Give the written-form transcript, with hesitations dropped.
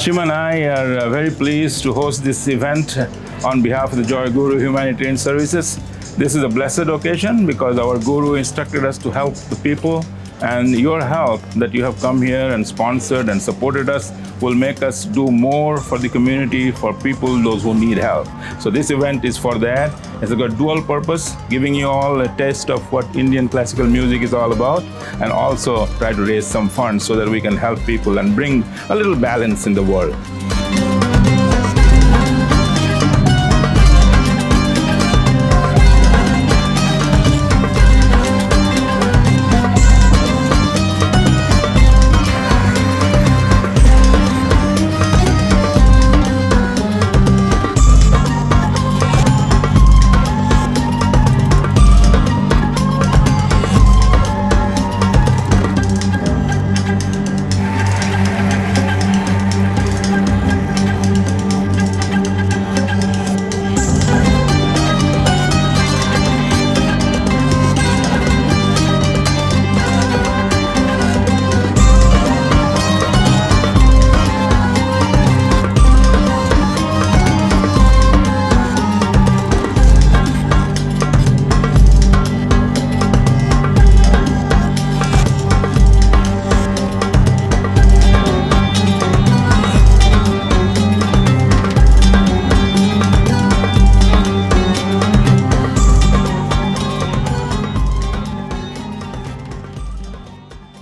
Shima and I are very pleased to host this event on behalf of the JoyGuru Humanitarian Services. This is a blessed occasion because our Guru instructed us to help the people, and your help that you have come here and sponsored and supported us will make us do more for the community, for people, those who need help. So this event is for that. It's got dual purpose, giving you all a taste of what Indian classical music is all about, and also try to raise some funds so that we can help people and bring a little balance in the world.